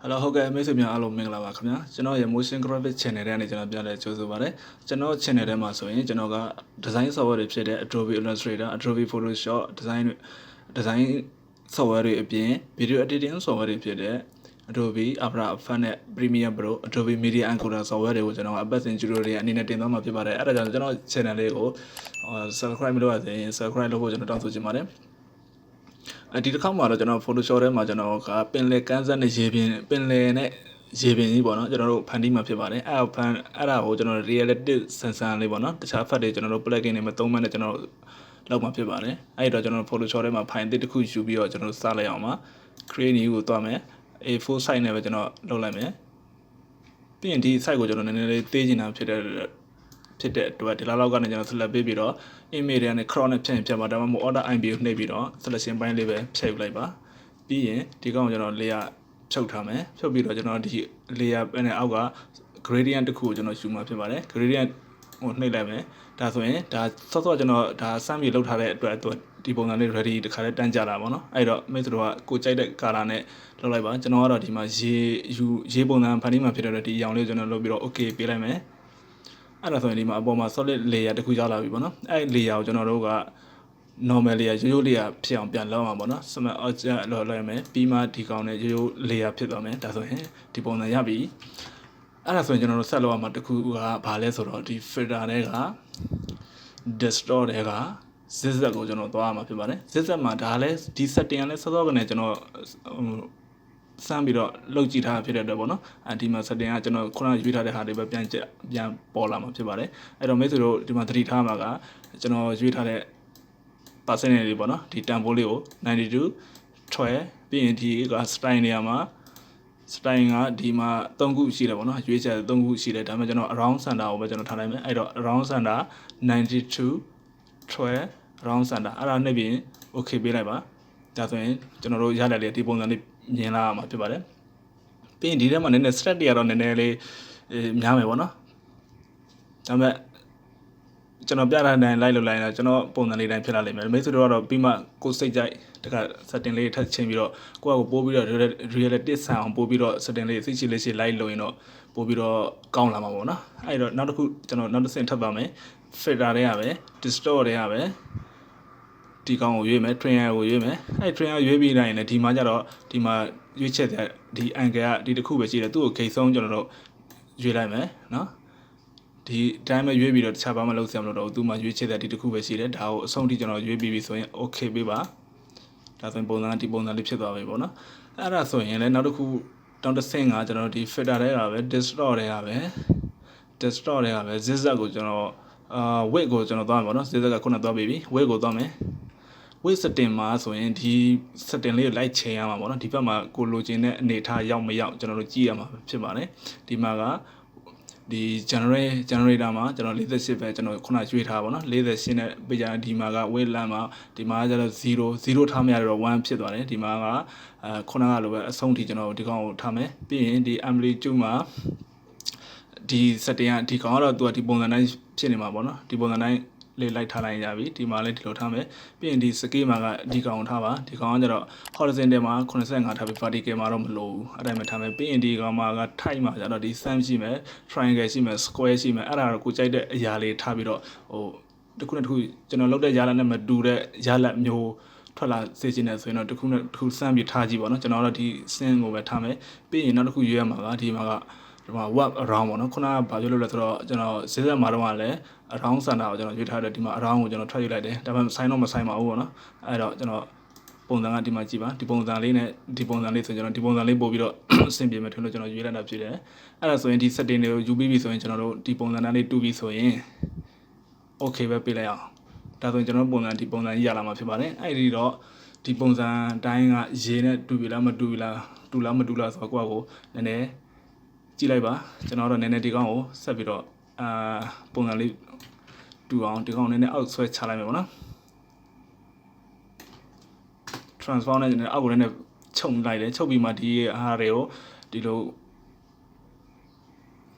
Hello ဟုတ်ကဲ့မိတ်ဆွေများအားလုံးမင်္ဂလာပါခင်ဗျာကျွန်တော်ရဲ့ motion graphic channel ထဲကနေကျွန်တော်ပြန်လည်ကြိုဆိုပါရစေကျွန်တော် channel ထဲမှာဆိုရင်ကျွန်တော်က design software တွေဖြစ်တဲ့ Adobe Illustrator Adobe Photoshop design software တွေအပြင် video editing software တွေဖြစ်တဲ့ Adobe After Effects နဲ့ Premiere Pro Adobe Media Encoder software တွေကိုကျွန်တော်အပတ်စဉ် tutorial တွေအနေနဲ့တင်သွားမှာဖြစ်ပါတယ်အဲ့ဒါကြောင့်ကျွန်တော် channel လေးကို subscribe မလုပ်ရသေးရင် subscribe လုပ်ဖို့ကျွန်တော်တောင်းဆိုချင်ပါတယ်ဒီတစ်ခါမှာတော့ကျွန်တော် Photoshop ထဲမှာကျွန်တော်ကပင်လယ်ကမ်းစပ်နဲ့ရေပြင်ပင်လယ်နဲ့ရေပြင်ကြီးပေါ့နော်ကျွန်တော်တို့ဖန်တီးမှာဖြစ်ပါတယ်အဲ့ဒါကိုကျွန်တော် realistic ဆန်ဆန်လေးပေါ့နော်တခြားဖတ်တွေကျွန်တော်တို့ plugin တွေမသုံးမှနဲ့ကျွန်တော်လောက်မှာဖြစ်ပါတယ်အဲ့တော့ကျွန်တော် Photoshop ထဲမှာ file တစ်ခုယူပြီးတော့ကျွန်တော်စလိုက်အောင်ပါ create new ကိုတွားမယ် A4 size နဲ့ပဲကျွန်တော်လုပ်လိုက်မယ်ပြီးရင်ဒီ site ကိုကျွန်တော်နည်းနည်းလေးသေးချင်တာဖြစ်တဲ့အတွက်ဒီလောက်ကနေကျွန်တော် select ပေးပြီးတော့ image တွေနဲ့ crop နဲ့ဖြတ်ရင်ဖြတ်ပါဒါမှမဟုတ် order IP ကိုနှိပ်ပြီးတော့ selection ပိုင်းလေးပဲဖြတ်ယူလိုက်ပါပြီးရင်ဒီကောင်ကျွန်တော် layer ဖြုတ်ထားမယ်ဖြုတ်ပြီးတော့ကျွန်တော်ဒီ layer နဲ့အောက်က gradient တစ်ခုကိုကျွန်တော်ယူမှာဖြစ်ပါတယ် gradient ကိုနှိပ်လိုက်မယ်ဒါဆိုရင်ဒါစောစောကျွန်တော်ဒါစမ်းပြီးလောက်ထားတဲ့အတွက်ဒီပုံစံလေး ready တခါလေးတန်းကြလာပါတော့အဲ့တော့မိတ်ဆွေတို့ကကိုကြိုက်တဲ့ color နဲ့လုပ်လိုက်ပါကျွန်တော်ကတော့ဒီမှာရေပုံစံဖန်တီးမှာဖြစ်တဲ့ဒီအရောင်လေးကျွန်တော်လုပ်ပြီးတော့ okay ပေးလိုက်မယ်အဲ့ဒါဆိုရင်ဒီမှာအပေါ်မှာ solid layer တခုရောက်လာပြီပေါ့နော်အဲ့ layer ကိုကျွန်တော်တို့က normal layer ရိုးရိုး layer ဖြစ်အောင်ပြန်လုပ်အောင်ပေါ့နော် smart object လောက်လိုက်မယ်ပြီးမှဒီကောင်နဲ့ရိုးရိုး layer ဖြစ်သွားမယ်ဒါဆိုရင်ဒီပုံစံရပြီအဲ့ဒါဆိုရင်ကျွန်တော်တို့ဆက်လုပ်အောင်မှာတခုကဘာလဲဆိုတော့ဒီ filter တွေက distort တွေက zigzag ကိုကျွန်တော်သွားရမှာဖြစ်ပါတယ် zigzag မှာဒါလည်းဒီ setting ကလည်းစောစောကနေကျွန်တော်စမ်းပြီးတော့လုပ်ကြည့်ထားဖြစ်တဲ့အတွက်ပေါ့နော်ဒီမှာ setting ကကျွန်တော်ခုနရွေးထားတဲ့ဟာတွေပဲပြန်ပေါ်လာမှာဖြစ်ပါတယ်အဲ့တော့မိတ်ဆွေတို့ဒီမှာသတိထားမှာကကျွန်တော်ရွေးထားတဲ့ percentage တွေပေါ့နော်ဒီတန်ဖိုးလေးကို92 12ပြီးရင်ဒီက style နေရာမှာ style ကဒီမှာ3ခုရှိတယ်ပေါ့နော်ရွေးချက်3ခုရှိတယ်ဒါပေမဲ့ကျွန်တော် around center ကိုပဲကျွန်တော်ထားလိုက်မယ်အဲ့တော့ around center 92 12 around center အဲ့ဒါနဲ့ပြီးရင် okay ပေးလိုက်ပါဒါဆိုရင်ကျွန်တော်တို့ရတဲ့လေဒီပုံစံလေးမြင်လာရမှာဖြစ်ပါတယ်ပြီးရင်ဒီထဲမှာနည်းနည်း stretch တွေကတော့နည်းနည်းလေးများမယ်ပေါ့နော်ဒါပေမဲ့ကျွန်တော်ပြထားတဲ့အတိုင်းလိုက်လုပ်လိုက်တော့ကျွန်တော်ပုံစံလေးတိုင်းဖြစ်လာလိမ့်မယ်မိတ်ဆွေတို့ကတော့ပြီးမှကိုစိတ်ကြိုက်တခါ setting လေးထပ်ချိန်ပြီးတော့ကိုယ့်အကိုပို့ပြီးတော့ realistic ဆန်အောင်ပို့ပြီးတော့ setting လေးစိတ်ချလေးရှိလိုက်လို့ရင်တော့ပို့ပြီးတော့ကောင်းလာမှာပေါ့နော်အဲ့တော့နောက်တစ်ခုကျွန်တော်နောက်တစ်ဆင့်ထပ်ပါမယ် filter တွေကပဲ distort တွေကပဲဒီကောင်ကိုရွေးမယ် trainer ကိုရွေးမယ်အဲ့ trainer ရွေးပြီးတိုင်းလည်းဒီမှာကျတော့ဒီမှာရွေးချက်တဲ့ဒီ angle ကဒီတစ်ခုပဲရှိတယ်သူ့ကိုခိတ်ဆုံးကျွန်တော်တို့ရွေးလိုက်မယ်နော်ဒီအတိုင်းပဲရွေးပြီးတော့တခြားဘာမှလုပ်စရာမလိုတော့ဘူးသူမှရွေးချက်တဲ့ဒီတစ်ခုပဲရှိတယ်ဒါကိုအဆုံးထိကျွန်တော်ရွေးပြီးပြီဆိုရင် okay ပေးပါဒါဆိုရင်ပုံစံကဒီပုံစံလေးဖြစ်သွားပြီပေါ့နော်အဲ့ဒါဆိုရင်လည်းနောက်တစ်ခုတောင်းတစ်ဆင့်ကကျွန်တော်ဒီ filter တွေကပဲ distort တွေကပဲ zigzag ကိုကျွန်တော်weight ကိုကျွန်တော်သွားမယ်ပေါ့နော် zigzag ကခုနသွားပြီ weight ကိုသွားမယ် weight setting မှာဆိုရင်ဒီ setting လေးကိုလိုက်ချိန်ရမှာပေါ့နော်ဒီဘက်မှာကိုလိုချင်တဲ့အနေထားရောက်မရောက်ကျွန်တော်တို့ကြည့်ရမှာဖြစ်ပါတယ်ဒီမှာကဒီ generator မှာကျွန်တော်48ပဲကျွန်တော်ခုနရွှေ့ထားပါတော့48နဲ့ပြကြဒီမှာက weight line မှာဒီမှာကျတော့0ထားမရတော့1ဖြစ်သွားတယ်ဒီမှာကခုနကလိုပဲအဆုံးထိကျွန်တော်ဒီကောင်ကိုထားမယ်ပြီးရင်ဒီ amplitude မှာဒီ setting ကဒီကောင်ကတော့သူကဒီပုံစံတိုင်းဖြစ်နေမှာပေါ့နော်ဒီပုံစံတိုင်းလေးလိုက်ထားလိုက်ရပြီဒီမှာလည်းဒီလိုထားမယ်ပြီးရင်ဒီ scale မှာကဒီကောင်ထားပါဒီကောင်ကကျတော့ horizontal မှာ85ထားပြီး vertical မှာတော့မလိုဘူးအဲ့ဒါမှထားမယ်ပြီးရင်ဒီကောင်မှာက type မှာကျတော့ဒီ sum ရှိမယ် triangle ရှိမယ် square ရှိမယ်အဲ့ဒါတော့ကိုကြိုက်တဲ့အရာလေးထားပြီးတော့ဟိုတစ်ခုနဲ့တစ်ခုကျွန်တော်လုပ်တဲ့ရလဒ်နဲ့မတူတဲ့ရလဒ်မျိုးထွက်လာစေချင်တယ်ဆိုရင်တော့တစ်ခုနဲ့တစ်ခုစမ်းပြီးထားကြည့်ပါတော့ကျွန်တော်တော့ဒီ sin ကိုပဲထားမယ်ပြီးရင်နောက်တစ်ခုရွေးရမှာကဒီမှာကဒီမှာ web around ပေါ့နော်ခုနကဘာပြောလို့လဲဆိုတော့ကျွန်တော်ဈေးဆက်မှာတော့လည်း around center ကိုကျွန်တော်ရွေးထားတယ်ဒီမှာ around ကိုကျွန်တော်ထွက်ယူလိုက်တယ်ဒါပေမဲ့ဆိုင်တော့မဆိုင်ပါဘူးပေါ့နော်အဲ့တော့ကျွန်တော်ပုံစံကဒီမှာကြည့်ပါဒီပုံစံလေးနဲ့ဒီပုံစံလေးဆိုကျွန်တော်ဒီပုံစံလေးပို့ပြီးတော့အဆင်ပြေမယ်ထင်လို့ကျွန်တော်ရွေးလိုက်တာဖြစ်တယ်အဲ့ဒါဆိုရင်ဒီ setting တွေကိုယူပြီးပြီဆိုရင်ကျွန်တော်တို့ဒီပုံစံတိုင်းလေးတူပြီဆိုရင် okay ပဲပေးလိုက်အောင်ဒါဆိုရင်ကျွန်တော်ပုံစံဒီပုံစံကြီးရလာမှာဖြစ်ပါတယ်အဲ့ဒီတော့ဒီပုံစံတိုင်းကရေနဲ့တူပြီလားမတူဘူးလားတူလားမတူလားဆိုတော့ကိုယ့်အကိုနည်းနည်းကြည့်လိုက်ပါကျွန်တော်တော့နည်းနည်းဒီကောင်ကိုဆက်ပြီးတော့ပုံစံလေးတူအောင်ဒီကောင်နည်းနည်းအောက်ဆွဲချလိုက်မယ်ပေါ့နော် transform နဲ့နည်းနည်းအောက်ကိုနည်းနည်းချုပ်လိုက်တယ်ချုပ်ပြီးမှဒီအားတွေကိုဒီလို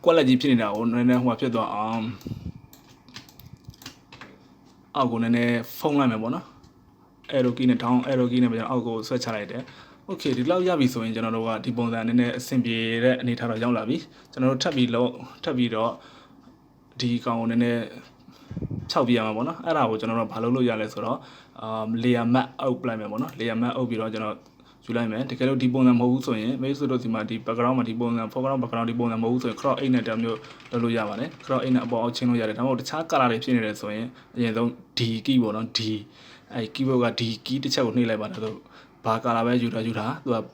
quality ဖြစ်နေတာကိုနည်းနည်းဟိုဖြစ်သွားအောင်အောက်ကိုနည်းနည်းဖုံးလိုက်မယ်ပေါ့နော် arrow key နဲ့ down arrow key နဲ့ပြန်အောက်ကိုဆွဲချလိုက်တယ် Okay ဒီလောက်ရပြီဆိုရင်ကျွန်တော်တို့ကဒီပုံစံအနေနဲ့အဆင်ပြေတဲ့အနေထားတော့ရောက်လာပြီကျွန်တော်တို့ထပ်ပြီးတော့ဒီကောင်ကိုနည်းနည်းဖြောက်ပြရမှာပေါ့နော်အဲ့ဒါကိုကျွန်တော်တို့ဘာလုပ်လို့ရလဲဆိုတော့ layer map အုပ်လိုက်မယ်ပေါ့နော် layer map အုပ်ပြီးတော့ကျွန်တော်ယူလိုက်မယ်တကယ်လို့ဒီပုံစံမဟုတ်ဘူးဆိုရင်မိတ်ဆွေတို့ဒီမှာဒီ background မှာဒီပုံစံ foreground background ဒီပုံစံမဟုတ်ဘူးဆိုရင် crop 8နဲ့တမျိုးလုပ်လို့ရပါတယ် crop 8နဲ့အပေါ်အောက်ချင်းလို့ရတယ်ဒါမှမဟုတ်တခြား color တွေဖြစ်နေတယ်ဆိုရင်အရင်ဆုံး D key ပေါ့နော် D အဲ့ keyboard က D key တစ်ချက်ကိုနှိပ်လိုက်ပါတယ်ဆိုဘာ color ပဲယူတာသူက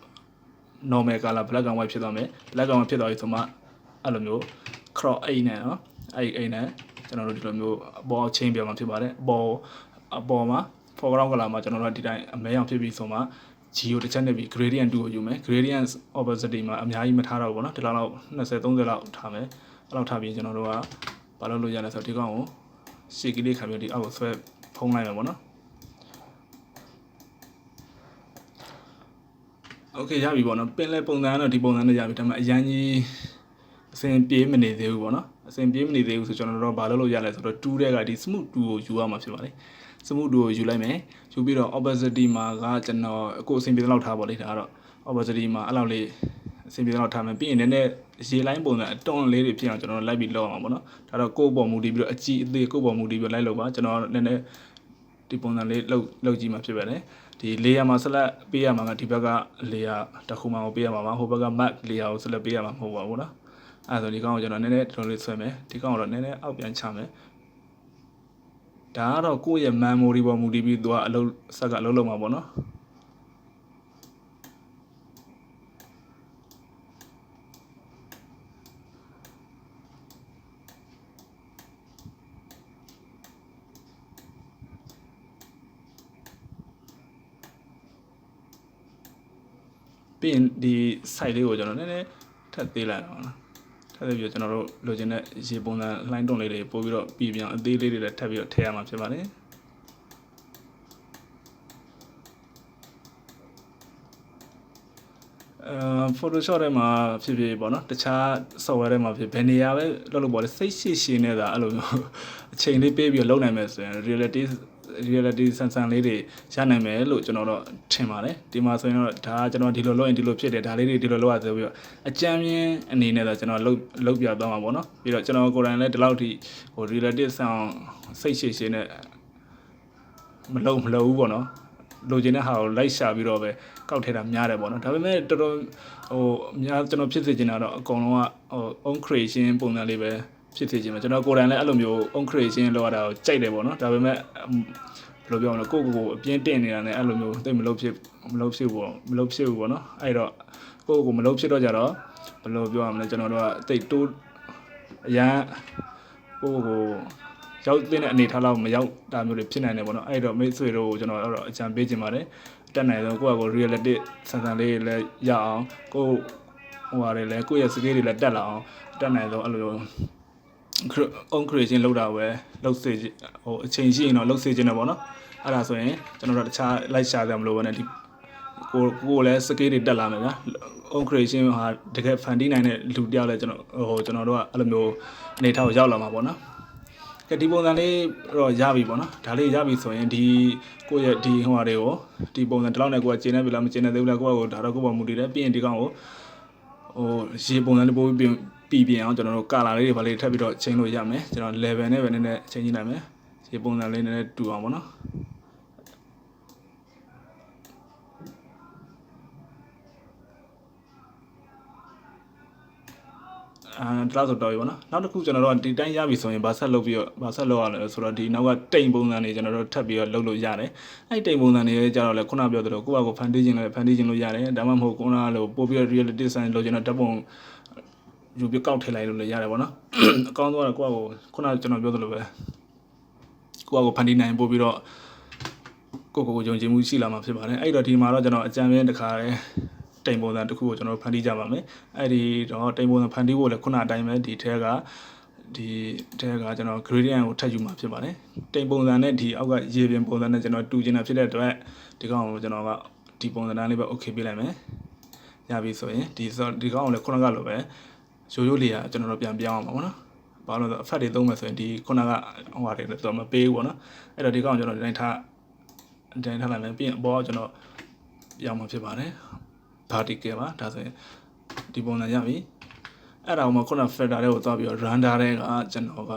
normal color black and white ဖြစ်သွားမယ် black and white ဖြစ်သွားပြီဆိုမှအဲ့လိုမျိုး crop 8နဲ့နော်အဲ့နဲ့ကျွန်တော်တို့ဒီလိုမျိုးအပေါ်ချင်းပြမှာဖြစ်ပါတယ်အပေါ်မှာ foreground color မှာကျွန်တော်တို့ဒီတိုင်းအမဲအောင်ဖြစ်ပြီးဆိုမှ G ကိုတစ်ချက်နဲ့ပြီး gradient 2ကိုယူမယ် gradient opacity မှာအများကြီးမထားတော့ဘူးပေါ့နော်ဒီလောက်20 30လောက်ထားမယ်အဲ့လောက်ထားပြီးကျွန်တော်တို့ကဘာလုပ်လို့ရလဲဆိုတော့ဒီကောင်ကိုရှေ့ကလေးခံပြီးဒီအောက်ကိုဆွဲဖုံးလိုက်မယ်ပေါ့နော် Okay ရပြီပေါ့နော်ပင်လဲပုံစံကတော့ဒီပုံစံနဲ့ရပြီဒါပေမဲ့အရင်ကြီးအစင်ပြေးမနေသေးဘူးပေါ့နော်အစင်ပြေးမနေသေးဘူးဆိုကျွန်တော်တို့ဘာလုပ်လို့ရလဲဆိုတော့2တဲ့ကဒီ smooth 2ကိုယူရမှာဖြစ်ပါလေ smooth 2ကိုယူလိုက်မယ်ယူပြီးတော့ opacity မှာကကျွန်တော်အခုအစင်ပြေလောက်ထားပါလိမ့်ဒါကတော့ opacity မှာအဲ့လောက်လေးအစင်ပြေလောက်ထားမယ်ပြီးရင်နည်းနည်းရေလိုင်းပုံစံအတွန်းလေးတွေဖြစ်အောင်ကျွန်တော်လိုက်ပြီးလောက်အောင်ပေါ့နော်ဒါတော့ကိုယ့်ပေါ်မူတည်ပြီးတော့အကြည့်အသေးကိုယ့်ပေါ်မူတည်ပြီးလိုက်လို့ပါကျွန်တော်နည်းနည်းဒီပုံစံလေးလောက်ကြည့်မှာဖြစ်ပါတယ်ဒီ layer မှာဆက်လက်ပေးရမှာကဒီဘက်က layer တစ်ခုမှကိုပေးရမှာပါဟိုဘက်က map layer ကိုဆက်လက်ပေးရမှာမဟုတ်ပါဘူးနော်အဲ့ဒါဆိုဒီကောင်ကိုကျွန်တော်နည်းနည်းတော်လေးဆွဲမယ်ဒီကောင်ကတော့နည်းနည်းအောက်ပြန်ချမယ်ဒါကတော့ကိုယ့်ရဲ့ memory ပေါ်မူတည်ပြီးသူကအလုပ်စက်ကအလုပ်လုပ်မှာပေါ့နော်ပြီးရင်ဒီ site လေးကိုကျွန်တော်နည်းနည်းထပ်သေးလိုက်အောင်နော်ထပ်သေးပြီးကျွန်တော်တို့လိုချင်တဲ့ရေပုံစံ line တွန်းလေးတွေပို့ပြီးတော့ပြီးပြန်အသေးလေးတွေလည်းထပ်ပြီးတော့ထည့်ရမှာဖြစ်ပါတယ်photoshop ထဲမှာဖြစ်ဖြစ်ပေါ့နော်တခြား software ထဲမှာဖြစ်ဘယ်နေရာပဲလုပ်လို့ပေါ့လေစိတ်ရှည်နေတာအဲ့လိုမျိုးအချိန်လေးပေးပြီးတော့လုပ်နိုင်မယ်ဆိုရင် reality ဆန်ဆန်လေးတွေရနိုင်မယ်လို့ကျွန်တော်တော့ထင်ပါတယ်ဒီမှာဆိုရင်တော့ဒါကကျွန်တော်ဒီလိုလုပ်ရင်ဒီလိုဖြစ်တယ်ဒါလေးတွေဒီလိုလုပ်ရဆိုပြီးတော့အကြမ်းမြင်အနေနဲ့တော့ကျွန်တော်လုပ်ပြသွားမှာပေါ့နော်ပြီးတော့ကျွန်တော်ကိုယ်တိုင်လည်းဒီလောက်ထိဟို reality ဆန်စိတ်ရှည်နဲ့မလုပ်ဘူးပေါ့နော်လိုချင်တဲ့ဟာကိုလိုက်ရှာပြီးတော့ပဲကောက်ထည့်တာများတယ်ပေါ့နော်ဒါပေမဲ့တော်တော်ဟိုများကျွန်တော်ဖြစ်စေချင်တာတော့အကုန်လုံးကဟို own creation ပုံစံလေးပဲဖြစ်စေချင်မှာကျွန်တော်ကိုယ်တိုင်လည်းအဲ့လိုမျိုး own creation လောက်ရတာကိုကြိုက်တယ်ပေါ့နော်ဒါပေမဲ့ဘယ်လိုပြောမလဲကိုယ့်ကိုယ်အပြင်းတင်နေတာနဲ့အဲ့လိုမျိုးသိမလုပ်ဖြစ်ဘူးပေါ့နော်အဲ့တော့ကိုယ့်ကိုယ်မလုပ်ဖြစ်တော့ကြတော့ဘယ်လိုပြောရမလဲကျွန်တော်တို့ကတိတ်တိုးအရန်ကိုယ့်ကိုရောက်တဲ့အနေထားလောက်မရောက်တာမျိုးတွေဖြစ်နိုင်တယ်ပေါ့နော်အဲ့တော့မိတ်ဆွေတို့ကိုကျွန်တော်အဲ့တော့အကြံပေးချင်ပါတယ်တက်နိုင်တော့ကိုယ့်အကို reality ဆန်ဆန်လေးလည်းရအောင်ကိုဟိုဟာတွေလည်းကိုယ့်ရဲ့ skill တွေလည်းတက်လာအောင်တက်နိုင်တော့အဲ့လို own creation လုပ်တာပဲလုပ်စေဟိုအချိန်ရှိရင်တော့လုပ်စေချင်တယ်ပေါ့နော်အဲ့ဒါဆိုရင်ကျွန်တော်တို့တခြား like ရှာကြမလို့ပဲနဲ့ဒီကိုလည်း skill တွေတက်လာမယ်ဗျာ own creation ဟာတကယ် fan တီးနိုင်တဲ့လူတယောက်လည်းကျွန်တော်တို့ကအဲ့လိုမျိုးအနေထားကိုရောက်လာမှာပေါ့နော်ဒီပုံစံလေးတော့ရပြီပေါ့နော်ဒါလေးရပြီဆိုရင်ဒီကိုယ့်ရဲ့ဒီဟိုဟာတွေကိုဒီပုံစံတလောက်နဲ့ကိုယ်ကကျင်းနေပြီလားမကျင်းနေသေးဘူးလားကိုယ့်ကဒါတော့ကိုယ့်ပေါ်မူတည်တယ်ပြီးရင်ဒီကောင်ကိုဟိုရေပုံစံလေးပို့ပြီးပြင်အောင်ကျွန်တော်တို့ကာလာလေးတွေဗာလေးထပ်ပြီးတော့ချိန်လို့ရမယ်ကျွန်တော် level နဲ့ပဲနည်းနည်းချိန်ကြည့်နိုင်မယ်ရေပုံစံလေးနည်းနည်းတူအောင်ပေါ့နော်ဒီလောက်ဆိုတော့ပြီပေါ့နော်နောက်တစ်ခုကျွန်တော်တို့ဒီတိုင်းရပြီဆိုရင်ဗာဆက်လုပ်ပြီးတော့ဗာဆက်လုပ်ရလဲဆိုတော့ဒီနောက်ကတိမ်ပုံစံတွေကျွန်တော်တို့ထပ်ပြီးတော့လုပ်လို့ရတယ်အဲ့တိမ်ပုံစံတွေကြတော့လဲခုနပြောသလိုကိုယ့်ဘာကိုဖန်တီးခြင်းလို့ရတယ်ဒါမှမဟုတ်ခုနလိုပို့ပြီးတော့ reality ဆန်လို့ကျွန်တော်ဓာတ်ပုံယူပြီးကောက်ထည့်လိုက်လို့လည်းရတယ်ပေါ့နော်အကောင်းဆုံးကတော့ကိုယ့်ဘာကိုခုနကျွန်တော်ပြောသလိုပဲကိုယ့်ဘာကိုဖန်တီးနိုင်ပို့ပြီးတော့ကိုယုံကြည်မှုရှိလာမှာဖြစ်ပါတယ်အဲ့တော့ဒီမှာတော့ကျွန်တော်အကြံပေးတစ်ခါလဲတိမ်ပုံစံတစ်ခုကိုကျွန်တော်ဖန်တီးကြပါမယ်အဲ့ဒီတော့တိမ်ပုံစံဖန်တီးဖို့လည်းခုနအတိုင်းပဲဒီထဲကကျွန်တော် gradient ကိုထပ်ယူမှာဖြစ်ပါတယ်တိမ်ပုံစံနဲ့ဒီအောက်ကရေပြင်ပုံစံနဲ့ကျွန်တော်တူချင်တာဖြစ်တဲ့အတွက်ဒီကောင်ကိုကျွန်တော်ကဒီပုံစံတိုင်းလေးပဲ okay ပေးလိုက်မယ်ရပြီဆိုရင်ဒီကောင်ကိုလည်းခုနကလိုပဲရိုးလေးကျွန်တော်တို့ပြန်ပြောင်းအောင်ပါဘောနော်ဘာလို့လဲဆိုတော့ effect တွေသုံးမယ်ဆိုရင်ဒီခုနကဟိုဟာတွေတော့မပေးဘူးပေါ့နော်အဲ့တော့ဒီကောင်ကျွန်တော်ဒီတိုင်းထားလိုက်မယ်ပြီးရင်အပေါ်ကျွန်တော်ပြောင်းမှာဖြစ်ပါတယ် particle ပါဒါဆိုရင်ဒီပုံစံရပြီအဲ့ဒါကိုမှခုန filter တွေကိုသွားပြီးတော့ render တွေကကျွန်တော်က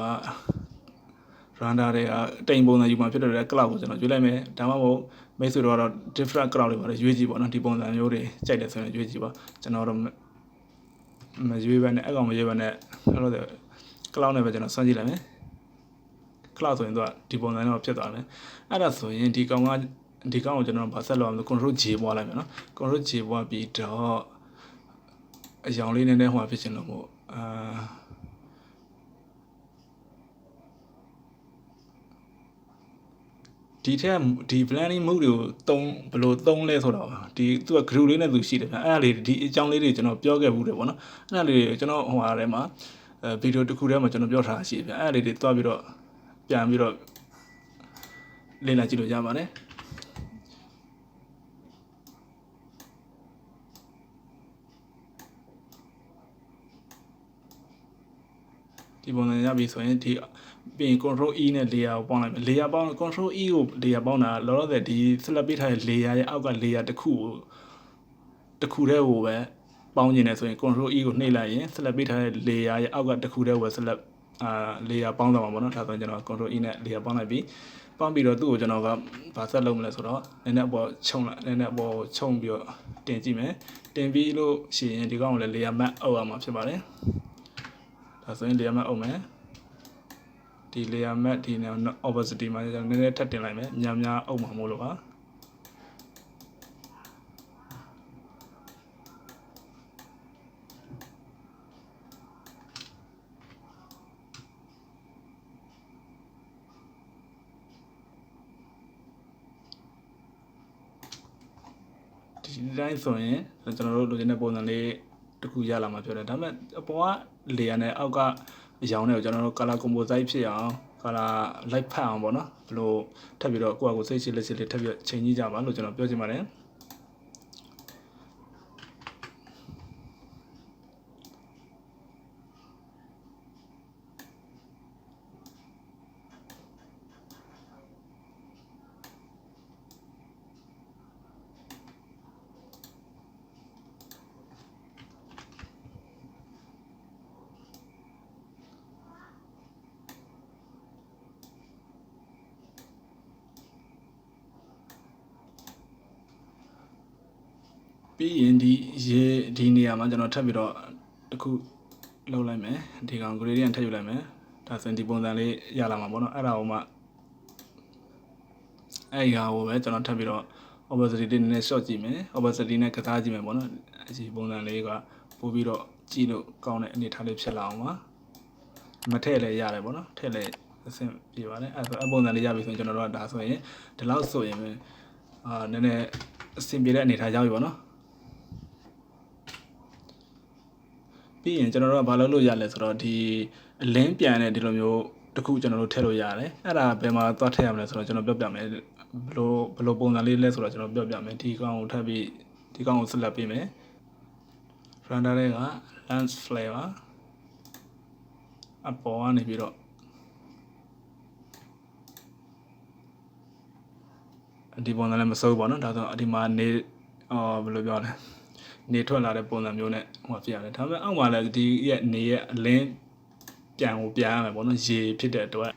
render တွေကတိမ်ပုံစံယူမှဖြစ်တဲ့ cloud ကိုကျွန်တော်ရွေးလိုက်မယ်ဒါမှမဟုတ်မိတ်ဆွေတို့ကတော့ different cloud တွေပါလေရွေးကြည့်ပေါ့နော်ဒီပုံစံမျိုးတွေကြိုက်တယ်ဆိုရင်ရွေးကြည့်ပါကျွန်တော်တော့မရွေးဘဲနဲ့အကောင်မရွေးဘဲနဲ့အဲ့လို cloud နဲ့ပဲကျွန်တော်ဆွဲကြည့်လိုက်မယ် cloud ဆိုရင်တော့ဒီပုံစံနဲ့ဖြစ်သွားတယ်အဲ့ဒါဆိုရင်ဒီကောင်ကိုကျွန်တော်ဗာဆက်လောက်အောင် control J ပွားလိုက်မယ်နော် control J ပွားပြီးတော့အရောင်လေးနည်းနည်းဟိုဖြစ်ချင်လို့မို့ဒီထက်ဒီ planning mode တွေကိုဘယ်လိုသုံးလဲဆိုတော့ဒီသူက group လေးနဲ့သူရှိတယ်ဗျအဲ့ဒါလေးဒီအကြောင်းလေးတွေကျွန်တော်ပြောခဲ့ဘူးတယ်ပေါ့နော်အဲ့ဒါလေးကျွန်တော်ဟိုဟာထဲမှာဗီဒီယိုတစ်ခုထဲမှာကျွန်တော်ပြောထားရှိဗျအဲ့ဒါလေးတွေတွားပြီးတော့ပြန်ပြီးတော့လေ့လာကြည့်လို့ရပါတယ်ဒီပုံစံရပြီဆိုရင်ဒီပြီးရင် control E နဲ့ layer ကိုပေါင်းလိုက်မယ် layer ပေါင်း control E ကို layer ပေါင်းတာလောလောဆယ်ဒီ select ပေးထားတဲ့ layer ရဲ့အောက်က layer တစ်ခုတည်းကိုပဲပေါင်းနေတယ်ဆိုရင် control E ကိုနှိပ်လိုက်ရင် select ပေးထားတဲ့ layer ရဲ့အောက်ကတစ်ခုတည်းကို select layer ပေါင်းသွားမှာပေါ့နော်ဒါဆိုရင်ကျွန်တော် control E နဲ့ layer ပေါင်းလိုက်ပြီးပေါင်းပြီးတော့သူ့ကိုကျွန်တော်ကဗာဆက်လုပ်မလဲဆိုတော့နည်းနည်းအပေါ်ခြုံလိုက်နည်းနည်းအပေါ်ခြုံပြီးတော့တင်ကြည့်မယ်တင်ပြီးလို့ရှိရင်ဒီကောင်ကိုလည်း layer map အုပ်ရမှာဖြစ်ပါတယ်ဒါဆိုရင် layer map အုပ်မယ်ဒီ layer map ဒီ opacity မှာကျွန်တော်နည်းနည်းထပ်တင်လိုက်မယ်များအုပ်မှာမို့လို့ပါဒီတိုင်းဆိုရင်ကျွန်တော်တို့လိုချင်တဲ့ပုံစံလေးတစ်ခုရလာမှာပြောတယ်ဒါပေမဲ့အပေါ်က layer နဲ့အောက်ကအရောင်တွေကိုကျွန်တော်တို့ color composite ဖြစ်အောင် color light ဖတ်အောင်ပေါ့နော်ဘလို့ထပ်ပြီးတော့ကိုယ့်အကိုစိတ်ရှိလက်ရှိလေးထပ်ပြီးချိန်ကြည့်ကြပါလို့ကျွန်တော်ပြောချင်ပါတယ်ပြီးရင်ဒီနေရာမှာကျွန်တော်ထပ်ပြီးတော့တစ်ခုလုပ်လိုက်မယ်ဒီကောင် gradient ထပ်ယူလိုက်မယ်ဒါဆိုရင်ဒီပုံစံလေးရလာမှာပေါ့နော်အဲ့ဒါကိုမှအဲ့ဒီဟာကိုပဲကျွန်တော်ထပ်ပြီးတော့ opacity နည်းနည်း short ကြည့်မယ် opacity နဲ့ကစားကြည့်မယ်ပေါ့နော်ဒီပုံစံလေးကပို့ပြီးတော့ကြည့်လို့ကောင်းတဲ့အနေထားလေးဖြစ်လာအောင်ပါမထည့်လည်းရတယ်ပေါ့နော်ထည့်လည်းအဆင်ပြေပါတယ်အဲ့ဆိုအပုံစံလေးရပြီဆိုရင်ကျွန်တော်တို့ကဒါဆိုရင်ဒီလောက်ဆိုရင်နည်းနည်းအဆင်ပြေတဲ့အနေထားရောက်ပြီပေါ့နော်ပြီးရင်ကျွန်တော်တို့ကဘာလုပ်လို့ရလဲဆိုတော့ဒီအလင်းပြန်တဲ့ဒီလိုမျိုးတခုကျွန်တော်တို့ထည့်လို့ရတယ်အဲ့ဒါဘယ်မှာသွားထည့်ရမလဲဆိုတော့ကျွန်တော်ပြောပြမယ်ဘလို့ပုံစံလေးလဲဆိုတော့ကျွန်တော်ပြောပြမယ်ဒီကောင်ကိုထပ်ပြီးဒီကောင်ကို select ပေးမယ် render တွေက lens flare ပါအပေါ်ကနေပြီးတော့ဒီပုံစံလည်းမစိုးပါဘူးเนาะဒါဆိုဒီမှာနေဘယ်လိုပြောလဲနေထွက်လာတဲ့ပုံစံမျိုးနဲ့ဟိုပြရတယ်ဒါပေမဲ့အောက်မှာလည်းဒီရဲ့နေရဲ့အလင်းပြန်ရမယ်ပေါ့နော်ရေဖြစ်တဲ့အတွက်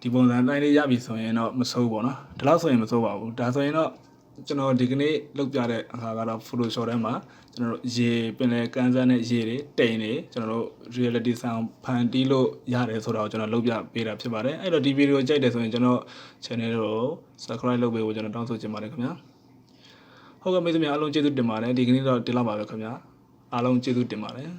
ဒီပုံစံတိုင်းလေးရပြီဆိုရင်တော့မစိုးဘူးပေါ့နော်ဒီလောက်ဆိုရင်မစိုးပါဘူးဒါဆိုရင်တော့ကျွန်တော်ဒီကနေ့လုပ်ပြတဲ့အခါကတော့ photoshop ထဲမှာကျွန်တော်တို့ရေပင်လယ်ကမ်းစပ်နဲ့ရေတွေတိမ်တွေကျွန်တော်တို့ reality sound ဖန်တီးလို့ရတယ်ဆိုတော့ကျွန်တော်လုပ်ပြပေးတာဖြစ်ပါတယ်အဲ့တော့ဒီဗီဒီယိုကြိုက်တယ်ဆိုရင်ကျွန်တော် channel ကို subscribe လုပ်ပေးဖို့ကျွန်တော်တောင်းဆိုချင်ပါတယ်ခင်ဗျာဟုတ်ကဲ့မိတ်ဆွေများအားလုံးကျေးဇူးတင်ပါတယ်ဒီကနေ့တော့ဒီလောက်ပါပဲခင်ဗျာအားလုံးကျေးဇူးတင်ပါတယ်